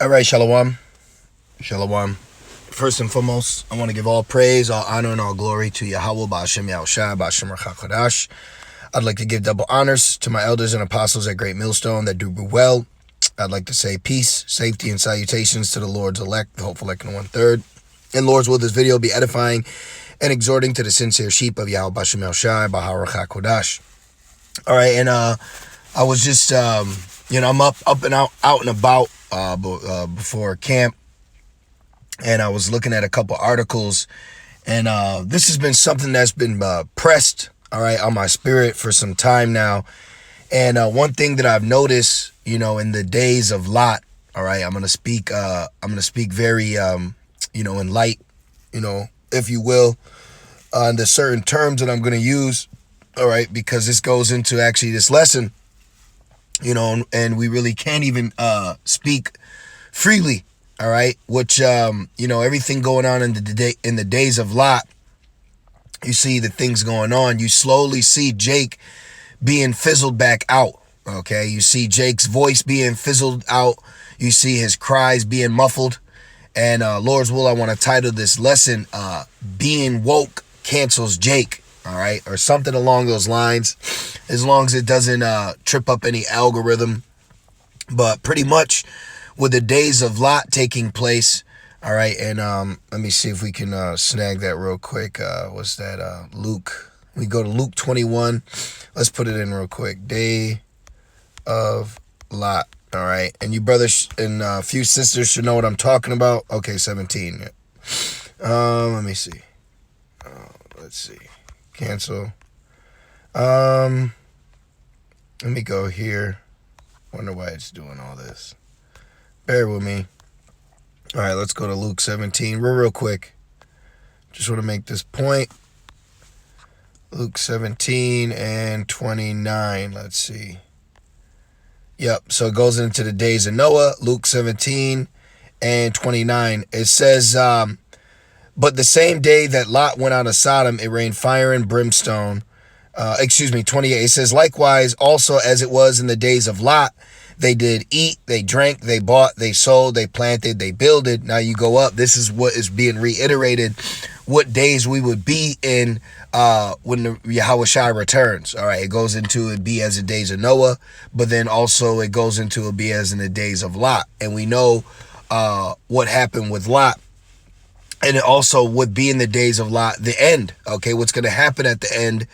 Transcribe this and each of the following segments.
All right, Shalom. Shalom. First and foremost, I want to give all praise, all honor, and all glory to Yahweh, Ba'ashem Yahushua, Ba'ashem Rachakadash. I'd like to give double honors to my elders and apostles at Great Millstone that do well. I'd like to say peace, safety, and salutations to the Lord's elect, the hopeful elect and one-third. And Lord's will, this video be edifying and exhorting to the sincere sheep of Yahweh, Ba'ashem Yahushua, Ba'arachakadash. All right, and I was just, I'm up and out and about before camp, and I was looking at a couple articles, and this has been something that's been pressed, all right, on my spirit for some time now. And one thing that I've noticed, in the days of Lot, all right, I'm gonna speak very, in light, if you will, on the certain terms that I'm gonna use, all right, because this goes into actually this lesson, and we really can't even speak freely, all right, which, everything going on in the days of Lot, you see the things going on. You slowly see Jake being fizzled back out, okay? You see Jake's voice being fizzled out. You see his cries being muffled. And Lord's will, I want to title this lesson, Being Woke Cancels Jake, all right? Or something along those lines, as long as it doesn't trip up any algorithm. But pretty much with the days of Lot taking place, all right, and let me see if we can snag that real quick. What's that? Luke. We go to Luke 21. Let's put it in real quick. Day of Lot. All right, and you brothers and a few sisters should know what I'm talking about. Okay, 17. Let me see. Let's see. Cancel. Let me go here. Wonder why it's doing all this. Bear with me. All right, let's go to Luke 17 real quick. Just want to make this point. Luke 17 and 29. Let's see. Yep, so it goes into the days of Noah. Luke 17 and 29. It says, but the same day that Lot went out of Sodom, it rained fire and brimstone. 28. It says, likewise, also as it was in the days of Lot, they did eat, they drank, they bought, they sold, they planted, they builded. Now you go up. This is what is being reiterated, what days we would be in when the Yahushua returns. All right, it goes into it be as the days of Noah, but then also it goes into it be as in the days of Lot. And we know what happened with Lot. And it also would be in the days of Lot, the end. Okay, what's going to happen at the end,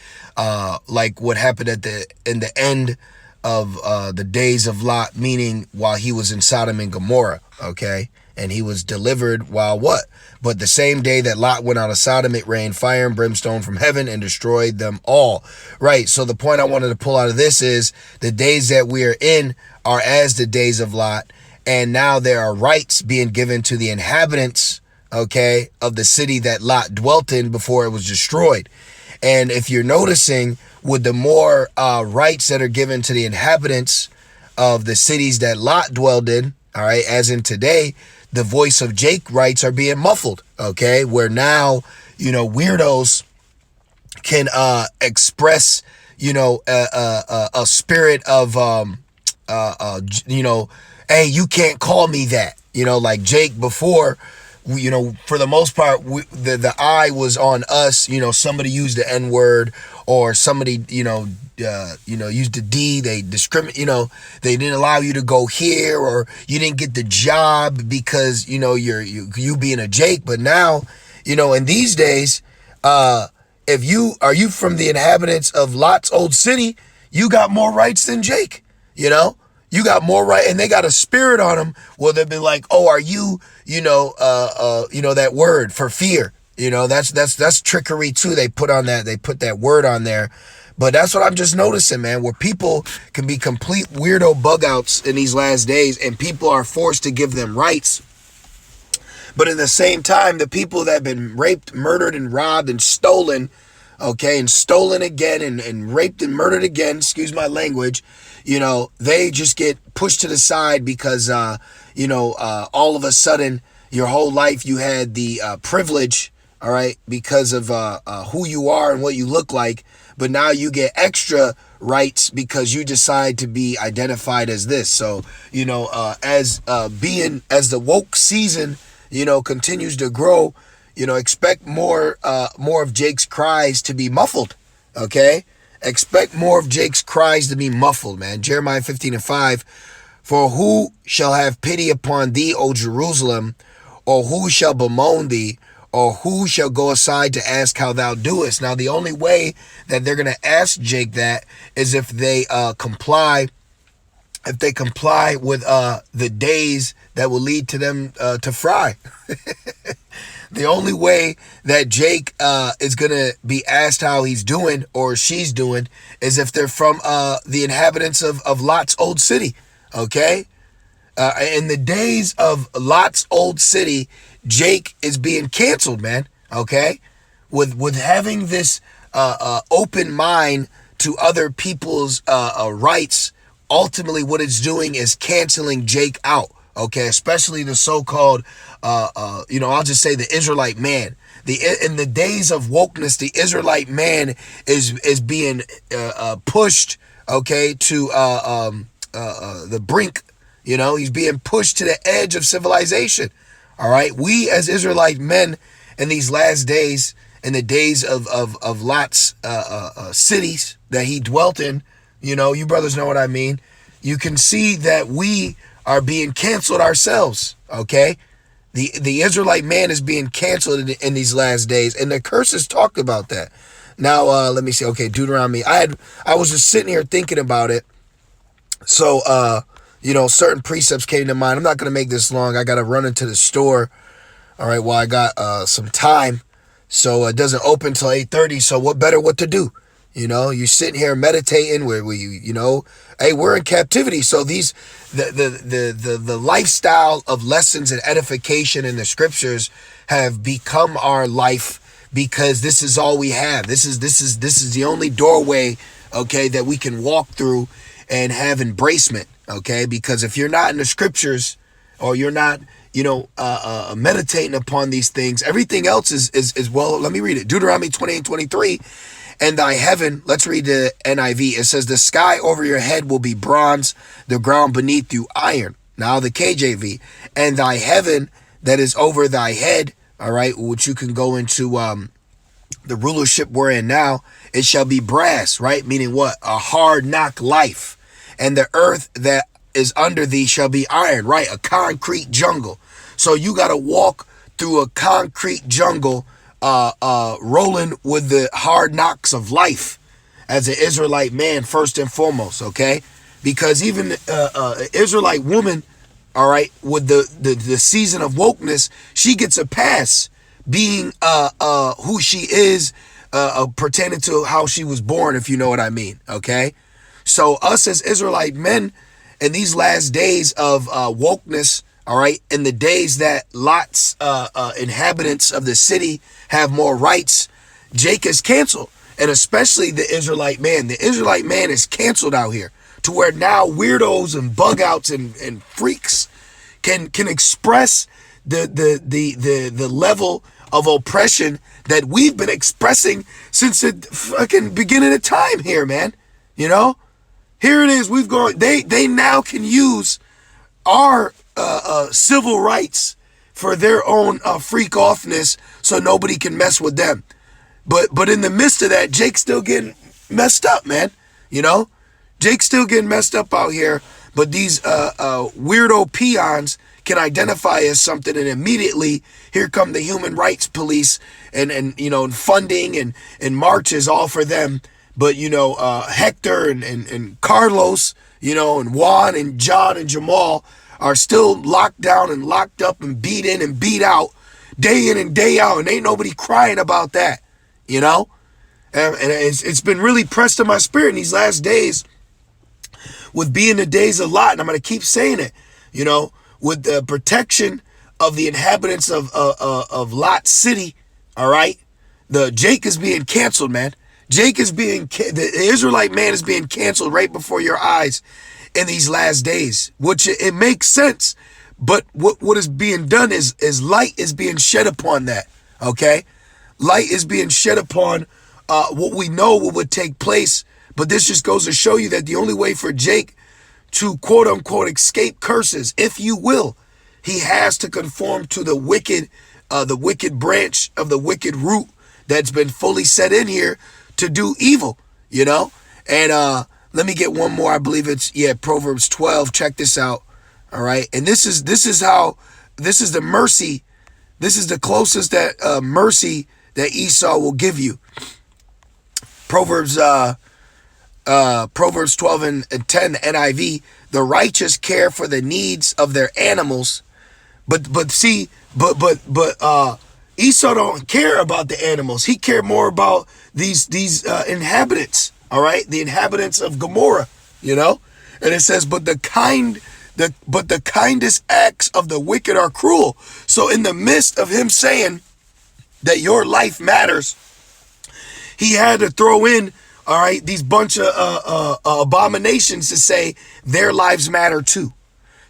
like what happened in the end of the days of Lot, meaning while he was in Sodom and Gomorrah, okay? And he was delivered while what? But the same day that Lot went out of Sodom, it rained fire and brimstone from heaven and destroyed them all. Right, so the point I wanted to pull out of this is the days that we are in are as the days of Lot, and now there are rights being given to the inhabitants, okay, of the city that Lot dwelt in before it was destroyed. And if you're noticing, with the more rights that are given to the inhabitants of the cities that Lot dwelled in, all right, as in today, the voice of Jake rights are being muffled, okay, where now, weirdos can express, a spirit of, hey, you can't call me that, like Jake before. For the most part, the eye was on us. Somebody used the N word, or somebody, used the D. They discriminate. They didn't allow you to go here, or you didn't get the job because you being a Jake. But now, in these days, if you from the inhabitants of Lot's old city, you got more rights than Jake. You got more right, and they got a spirit on them. Well, they'll be like, "Oh, are you, that word for fear? That's trickery too. They put that word on there, but that's what I'm just noticing, man. Where people can be complete weirdo bug outs in these last days, and people are forced to give them rights. But at the same time, the people that have been raped, murdered, and robbed and stolen, okay, and stolen again, and raped and murdered again. Excuse my language. They just get pushed to the side because, all of a sudden, your whole life you had the privilege, all right, because of who you are and what you look like. But now you get extra rights because you decide to be identified as this. So, as the woke season, continues to grow, expect more of Jake's cries to be muffled. Okay? Expect more of Jake's cries to be muffled, man. Jeremiah 15:5. For who shall have pity upon thee, O Jerusalem? Or who shall bemoan thee? Or who shall go aside to ask how thou doest? Now, the only way that they're going to ask Jake that is if they comply with the days that will lead to them to fry. The only way that Jake is going to be asked how he's doing or she's doing is if they're from the inhabitants of Lot's old city, okay? In the days of Lot's old city, Jake is being canceled, man, okay? With having this open mind to other people's rights, ultimately what it's doing is canceling Jake out, okay? Especially the so-called, I'll just say the Israelite man. In the days of wokeness, the Israelite man is being pushed, okay, to the brink. He's being pushed to the edge of civilization. All right. We as Israelite men in these last days, in the days of Lot's cities that he dwelt in, you brothers know what I mean. You can see that we are being canceled ourselves. Okay. The Israelite man is being canceled in these last days, and the curses talked about that. Now, let me see. Okay, Deuteronomy. I was just sitting here thinking about it. So, certain precepts came to mind. I'm not going to make this long. I got to run into the store. All right, well, I got some time. So it doesn't open till 8:30. So what to do? You sitting here meditating where hey, we're in captivity. So the lifestyle of lessons and edification in the scriptures have become our life because this is all we have. This is the only doorway, okay, that we can walk through and have embracement. Okay, because if you're not in the scriptures or you're not, meditating upon these things, everything else is well, let me read it. Deuteronomy 28:23, and thy heaven, let's read the NIV. It says, the sky over your head will be bronze, the ground beneath you iron. Now the KJV, and thy heaven that is over thy head, all right, which you can go into the rulership we're in now, it shall be brass, right? Meaning what? A hard knock life. And the earth that is under thee shall be iron, right? A concrete jungle. So you got to walk through a concrete jungle, rolling with the hard knocks of life as an Israelite man, first and foremost, okay? Because even an Israelite woman, all right, with the season of wokeness, she gets a pass being who she is, pertaining to how she was born, if you know what I mean, okay? So us as Israelite men in these last days of wokeness, all right, in the days that Lot's inhabitants of the city have more rights, Jake is canceled. And especially the Israelite man. The Israelite man is canceled out here to where now weirdos and bug outs and freaks can express the level of oppression that we've been expressing since the fucking beginning of time here, man. Here it is. We've gone. They now can use our civil rights for their own freak offness, so nobody can mess with them. But in the midst of that, Jake's still getting messed up, man. Jake's still getting messed up out here. But these weirdo peons can identify as something, and immediately here come the human rights police and funding and marches all for them. But, Hector and Carlos, and Juan and John and Jamal are still locked down and locked up and beat in and beat out day in and day out. And ain't nobody crying about that, And it's been really pressed on my spirit in these last days with being the days of Lot. And I'm going to keep saying it, with the protection of the inhabitants of Lot City. All right. Jake is being canceled, man. The Israelite man is being canceled right before your eyes in these last days, which it makes sense. But what is being done is light is being shed upon that. Okay. Light is being shed upon what we know what would take place But this just goes to show you that the only way for Jake to quote unquote escape curses, if you will, he has to conform to the wicked branch of the wicked root that's been fully set in here to do evil, you know? And let me get one more. I believe it's, Proverbs 12. Check this out. All right. And this is the mercy. This is the closest that mercy that Esau will give you. Proverbs 12 and 10 NIV. The righteous care for the needs of their animals, but Esau don't care about the animals. He cared more about these inhabitants. All right, the inhabitants of Gomorrah. You know, and it says, but the kindest acts of the wicked are cruel. So in the midst of him saying that your life matters, he had to throw in, all right, these bunch of abominations to say their lives matter too.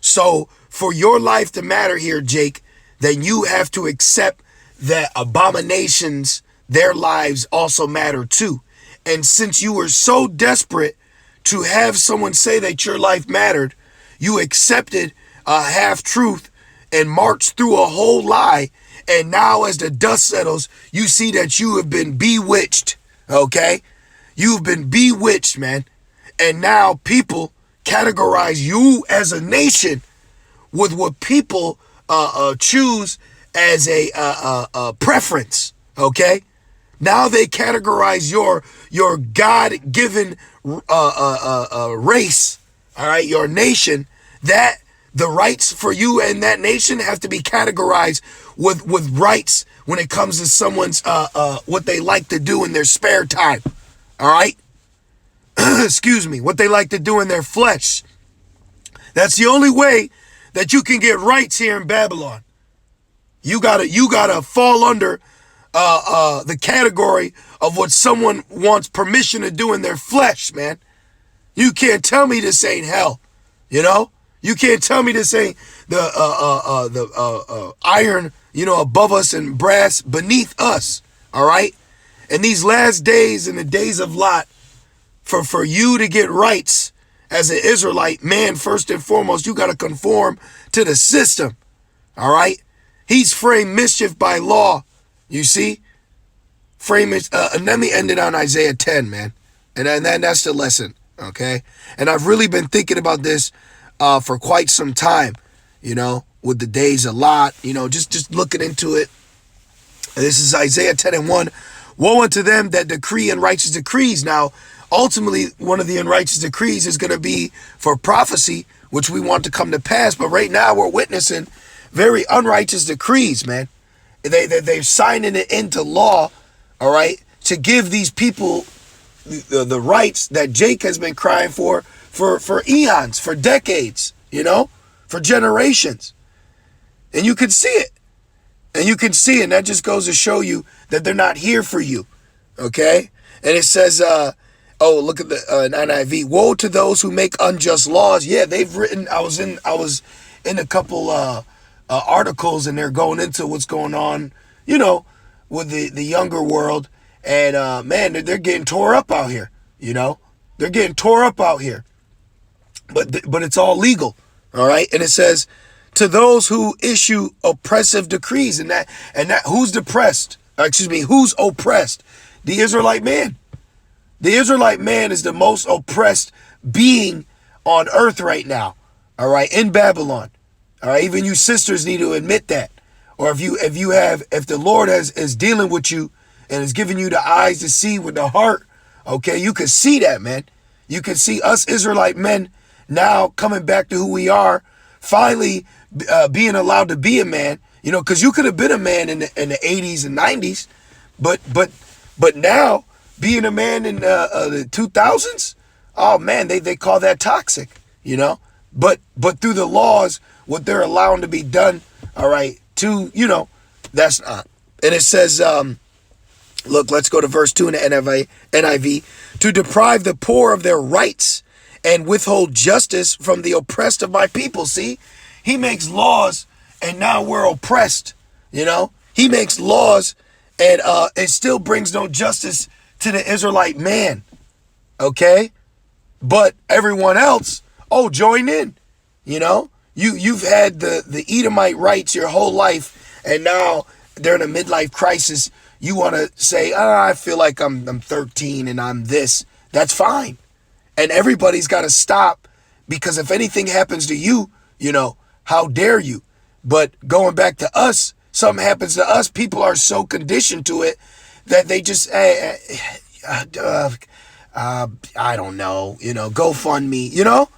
So for your life to matter here, Jake, then you have to accept that abominations, their lives also matter too. And since you were so desperate to have someone say that your life mattered, you accepted a half-truth and marched through a whole lie. And now as the dust settles, you see that you have been bewitched, okay? You've been bewitched, man. And now people categorize you as a nation with what people choose as a preference, okay? Now they categorize your God-given race, all right, your nation, that the rights for you and that nation have to be categorized with rights when it comes to someone's what they like to do in their spare time, all right? Excuse me, what they like to do in their flesh. That's the only way that you can get rights here in Babylon. You gotta fall under the category of what someone wants permission to do in their flesh, man. You can't tell me this ain't hell, you know? You can't tell me this ain't the iron, above us and brass beneath us, all right? In these last days, in the days of Lot, for you to get rights as an Israelite, man, first and foremost, you got to conform to the system, all right? He's framed mischief by law, you see? And let me end it on Isaiah 10, man. And that's the lesson, okay? And I've really been thinking about this for quite some time, with the days of Lot, just looking into it. This is Isaiah 10 and 1. Woe unto them that decree unrighteous decrees. Now, ultimately, one of the unrighteous decrees is going to be for prophecy, which we want to come to pass. But right now, we're witnessing very unrighteous decrees, man. They're signing it into law, all right, to give these people the rights that Jake has been crying for eons, for decades, for generations. And you can see it. And that just goes to show you that they're not here for you, okay? And it says, look at the NIV. Woe to those who make unjust laws. Yeah, they've written. I was in a couple articles, and they're going into what's going on, with the younger world. And man, they're getting tore up out here. They're getting tore up out here. But it's all legal, all right. And it says, to those who issue oppressive decrees, and that who's depressed? Who's oppressed? The Israelite man. The Israelite man is the most oppressed being on earth right now. All right, in Babylon. All right, even you sisters need to admit that. Or if the Lord is dealing with you and is giving you the eyes to see with the heart, okay, you can see that, man. You can see us Israelite men now coming back to who we are, finally being allowed to be a man, because you could have been a man in the 80s and 90s, but now being a man in the 2000s, oh man, they call that toxic, but through the laws, what they're allowing to be done, all right, that's not. And it says, look, let's go to verse 2 in the NIV, to deprive the poor of their rights and withhold justice from the oppressed of my people. See, he makes laws and now we're oppressed, He makes laws and it still brings no justice to the Israelite man, okay? But everyone else, oh, join in. You know, you've had the Edomite rights your whole life, and now during a midlife crisis, you want to say, I feel like I'm 13 and I'm this. That's fine. And everybody's got to stop, because if anything happens to you, you know, how dare you? But going back to us, something happens to us, people are so conditioned to it that they just, I don't know, you know, GoFundMe, you know?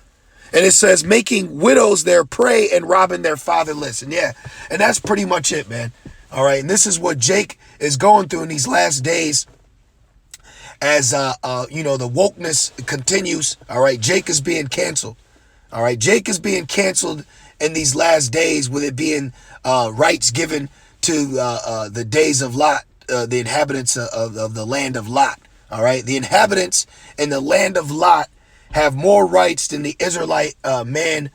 And it says making widows their prey and robbing their fatherless. And yeah, and that's pretty much it, man. All right. And this is what Jake is going through in these last days as, you know, the wokeness continues. All right. Jake is being canceled. All right. Jake is being canceled in these last days, with it being rights given to the days of Lot, the inhabitants of the land of Lot. All right. The inhabitants in the land of Lot have more rights than the Israelite man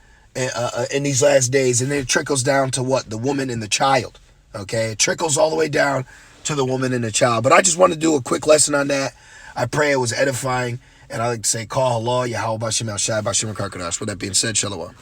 in these last days. And then it trickles down to what? The woman and the child. Okay. It trickles all the way down to the woman and the child. But I just want to do a quick lesson on that. I pray it was edifying. And I like to say, call Allah, Yahweh, Bashem, El Shai, Bashem, Karkadash. With that being said, Shalom.